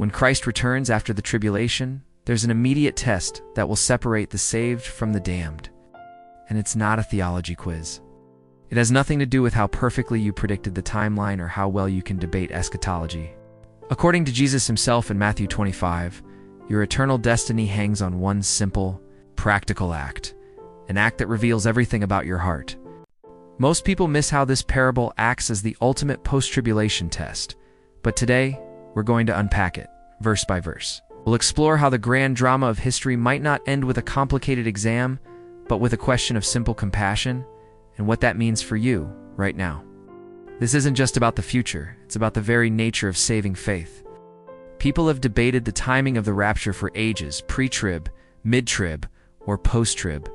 When Christ returns after the tribulation, there's an immediate test that will separate the saved from the damned. And it's not a theology quiz. It has nothing to do with how perfectly you predicted the timeline or how well you can debate eschatology. According to Jesus himself in Matthew 25, your eternal destiny hangs on one simple, practical act, an act that reveals everything about your heart. Most people miss how this parable acts as the ultimate post-tribulation test, but today, we're going to unpack it, verse by verse. We'll explore how the grand drama of history might not end with a complicated exam, but with a question of simple compassion, and what that means for you right now. This isn't just about the future, it's about the very nature of saving faith. People have debated the timing of the rapture for ages, pre-trib, mid-trib, or post-trib.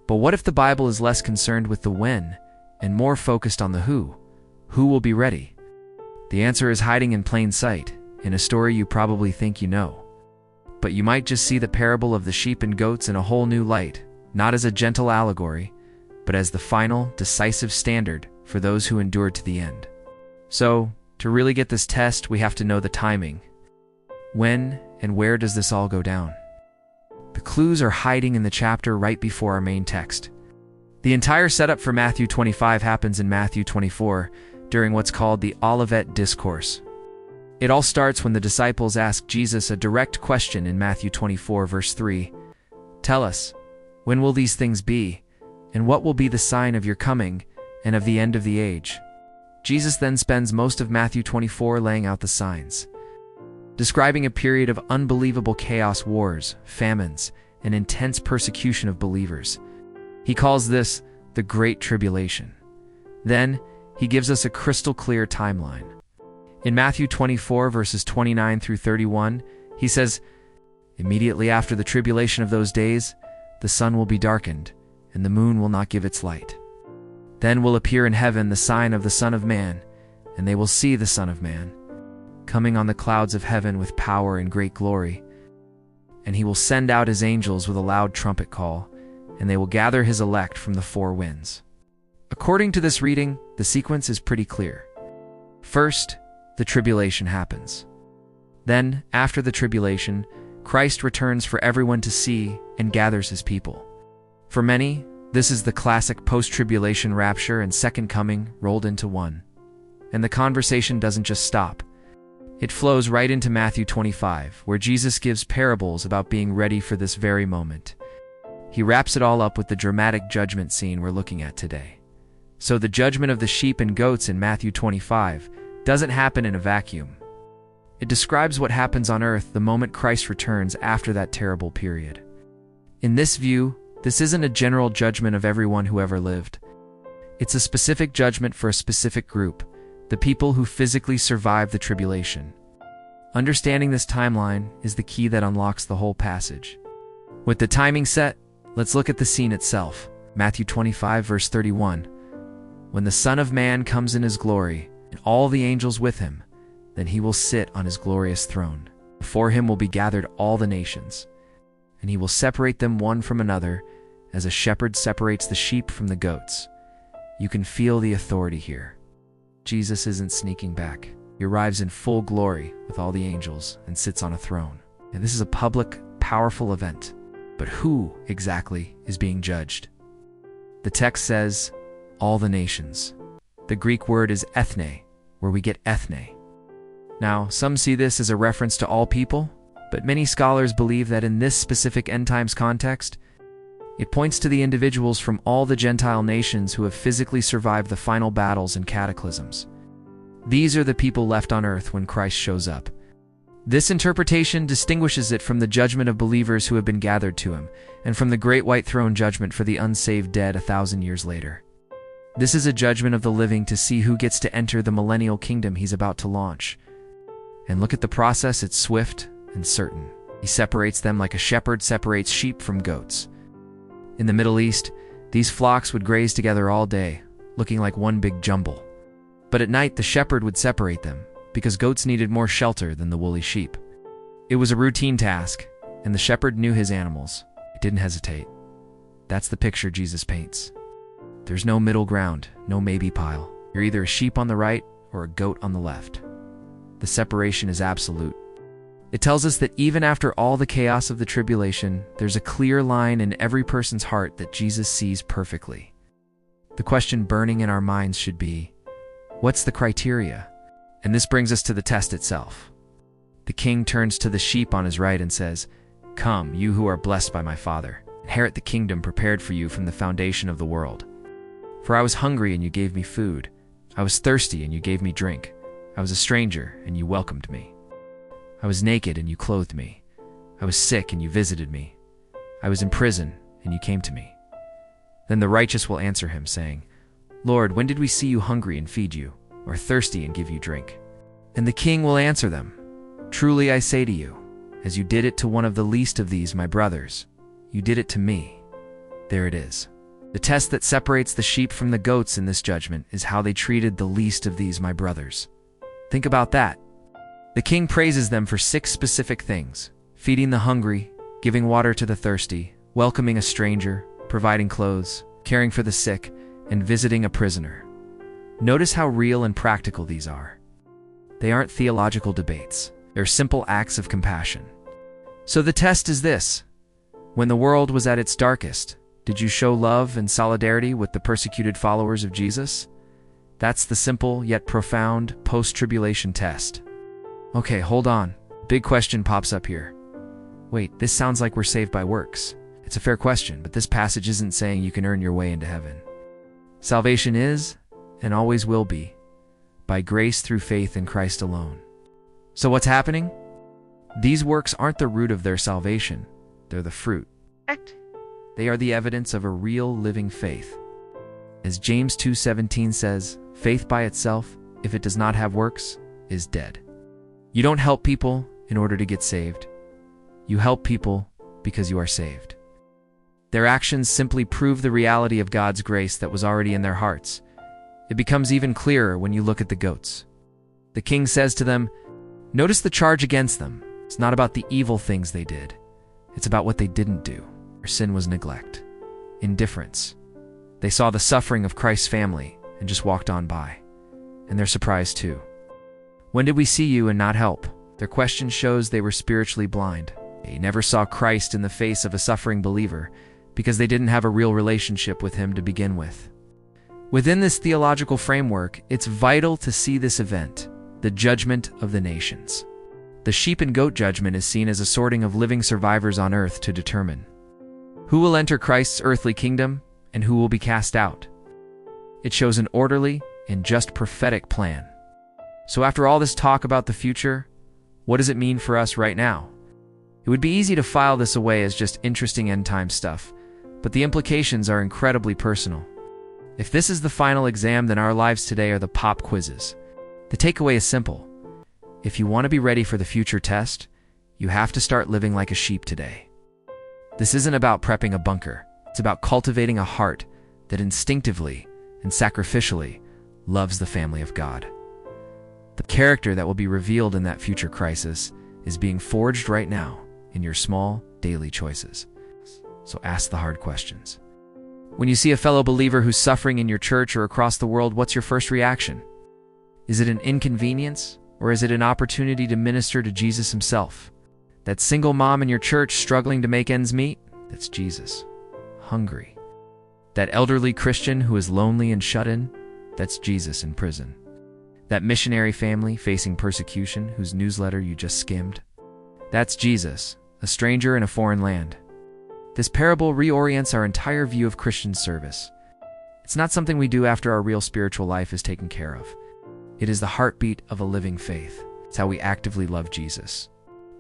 But what if the Bible is less concerned with the when and more focused on the who? Who will be ready? The answer is hiding in plain sight, in a story you probably think you know. But you might just see the parable of the sheep and goats in a whole new light, not as a gentle allegory, but as the final, decisive standard for those who endured to the end. So, to really get this test, we have to know the timing. When and where does this all go down? The clues are hiding in the chapter right before our main text. The entire setup for Matthew 25 happens in Matthew 24, during what's called the Olivet Discourse. It all starts when the disciples ask Jesus a direct question in Matthew 24, verse 3. Tell us, when will these things be, and what will be the sign of your coming and of the end of the age? Jesus then spends most of Matthew 24 laying out the signs, describing a period of unbelievable chaos, wars, famines, and intense persecution of believers. He calls this the Great Tribulation. Then, he gives us a crystal clear timeline. In Matthew 24, verses 29 through 31, he says, Immediately after the tribulation of those days, the sun will be darkened, and the moon will not give its light. Then will appear in heaven the sign of the Son of Man, and they will see the Son of Man, coming on the clouds of heaven with power and great glory. And he will send out his angels with a loud trumpet call, and they will gather his elect from the four winds. According to this reading, the sequence is pretty clear. First, the tribulation happens. Then, after the tribulation, Christ returns for everyone to see and gathers his people. For many, this is the classic post-tribulation rapture and second coming rolled into one. And the conversation doesn't just stop. It flows right into Matthew 25, where Jesus gives parables about being ready for this very moment. He wraps it all up with the dramatic judgment scene we're looking at today. So the judgment of the sheep and goats in Matthew 25 doesn't happen in a vacuum. It describes what happens on earth the moment Christ returns after that terrible period. In this view, this isn't a general judgment of everyone who ever lived. It's a specific judgment for a specific group, the people who physically survived the tribulation. Understanding this timeline is the key that unlocks the whole passage. With the timing set, let's look at the scene itself. Matthew 25, verse 31. When the Son of Man comes in his glory, and all the angels with him, then he will sit on his glorious throne. Before him will be gathered all the nations, and he will separate them one from another, as a shepherd separates the sheep from the goats. You can feel the authority here. Jesus isn't sneaking back. He arrives in full glory with all the angels and sits on a throne. And this is a public, powerful event. But who exactly is being judged? The text says, all the nations. The Greek word is ethne, where we get ethne. Now, some see this as a reference to all people, but many scholars believe that in this specific end times context, it points to the individuals from all the Gentile nations who have physically survived the final battles and cataclysms. These are the people left on earth when Christ shows up. This interpretation distinguishes it from the judgment of believers who have been gathered to him, and from the great white throne judgment for the unsaved dead 1,000 years later. This is a judgment of the living to see who gets to enter the millennial kingdom he's about to launch. And look at the process, it's swift and certain. He separates them like a shepherd separates sheep from goats. In the Middle East, these flocks would graze together all day, looking like one big jumble. But at night, the shepherd would separate them, because goats needed more shelter than the woolly sheep. It was a routine task, and the shepherd knew his animals. He didn't hesitate. That's the picture Jesus paints. There's no middle ground, no maybe pile. You're either a sheep on the right or a goat on the left. The separation is absolute. It tells us that even after all the chaos of the tribulation, there's a clear line in every person's heart that Jesus sees perfectly. The question burning in our minds should be, what's the criteria? And this brings us to the test itself. The king turns to the sheep on his right and says, "Come, you who are blessed by my Father, inherit the kingdom prepared for you from the foundation of the world. For I was hungry and you gave me food. I was thirsty and you gave me drink. I was a stranger and you welcomed me. I was naked and you clothed me. I was sick and you visited me. I was in prison and you came to me." Then the righteous will answer him, saying, "Lord, when did we see you hungry and feed you, or thirsty and give you drink?" And the king will answer them, "Truly I say to you, as you did it to one of the least of these, my brothers, you did it to me." There it is. The test that separates the sheep from the goats in this judgment is how they treated the least of these, my brothers. Think about that. The king praises them for 6 specific things: feeding the hungry, giving water to the thirsty, welcoming a stranger, providing clothes, caring for the sick, and visiting a prisoner. Notice how real and practical these are. They aren't theological debates. They're simple acts of compassion. So the test is this: when the world was at its darkest, did you show love and solidarity with the persecuted followers of Jesus? That's the simple yet profound post-tribulation test. Okay, hold on. Big question pops up here. Wait, this sounds like we're saved by works. It's a fair question, but this passage isn't saying you can earn your way into heaven. Salvation is, and always will be, by grace through faith in Christ alone. So what's happening? These works aren't the root of their salvation. They're the fruit. They are the evidence of a real living faith. As James 2:17 says, faith by itself, if it does not have works, is dead. You don't help people in order to get saved. You help people because you are saved. Their actions simply prove the reality of God's grace that was already in their hearts. It becomes even clearer when you look at the goats. The king says to them, notice the charge against them. It's not about the evil things they did. It's about what they didn't do. Their sin was neglect, indifference. They saw the suffering of Christ's family and just walked on by. And they're surprised too. When did we see you and not help? Their question shows they were spiritually blind. They never saw Christ in the face of a suffering believer because they didn't have a real relationship with him to begin with. Within this theological framework, it's vital to see this event, the judgment of the nations. The sheep and goat judgment is seen as a sorting of living survivors on earth to determine who will enter Christ's earthly kingdom and who will be cast out. It shows an orderly and just prophetic plan. So after all this talk about the future, what does it mean for us right now? It would be easy to file this away as just interesting end-time stuff, but the implications are incredibly personal. If this is the final exam, then our lives today are the pop quizzes. The takeaway is simple. If you want to be ready for the future test, you have to start living like a sheep today. This isn't about prepping a bunker. It's about cultivating a heart that instinctively and sacrificially loves the family of God. The character that will be revealed in that future crisis is being forged right now in your small, daily choices. So ask the hard questions. When you see a fellow believer who's suffering in your church or across the world, what's your first reaction? Is it an inconvenience, or is it an opportunity to minister to Jesus himself? That single mom in your church struggling to make ends meet? That's Jesus. Hungry. That elderly Christian who is lonely and shut in? That's Jesus in prison. That missionary family facing persecution whose newsletter you just skimmed? That's Jesus, a stranger in a foreign land. This parable reorients our entire view of Christian service. It's not something we do after our real spiritual life is taken care of. It is the heartbeat of a living faith. It's how we actively love Jesus.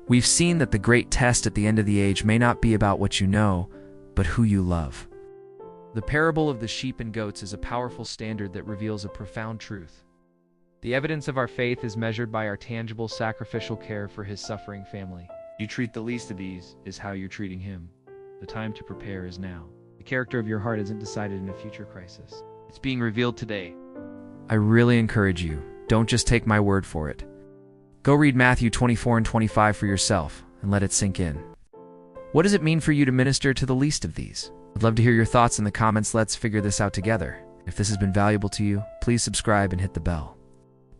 We've seen that the great test at the end of the age may not be about what you know, but who you love. The parable of the sheep and goats is a powerful standard that reveals a profound truth. The evidence of our faith is measured by our tangible sacrificial care for his suffering family. You treat the least of these is how you're treating him. The time to prepare is now. The character of your heart isn't decided in a future crisis. It's being revealed today. I really encourage you, don't just take my word for it. Go read Mathew 24 and 25 for yourself and let it sink in. What does it mean for you to minister to the least of these? I'd love to hear your thoughts in the comments. Let's figure this out together. If this has been valuable to you, please subscribe and hit the bell.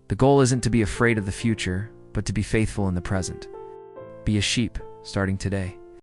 The goal isn't to be afraid of the future, but to be faithful in the present. Be a sheep, starting today.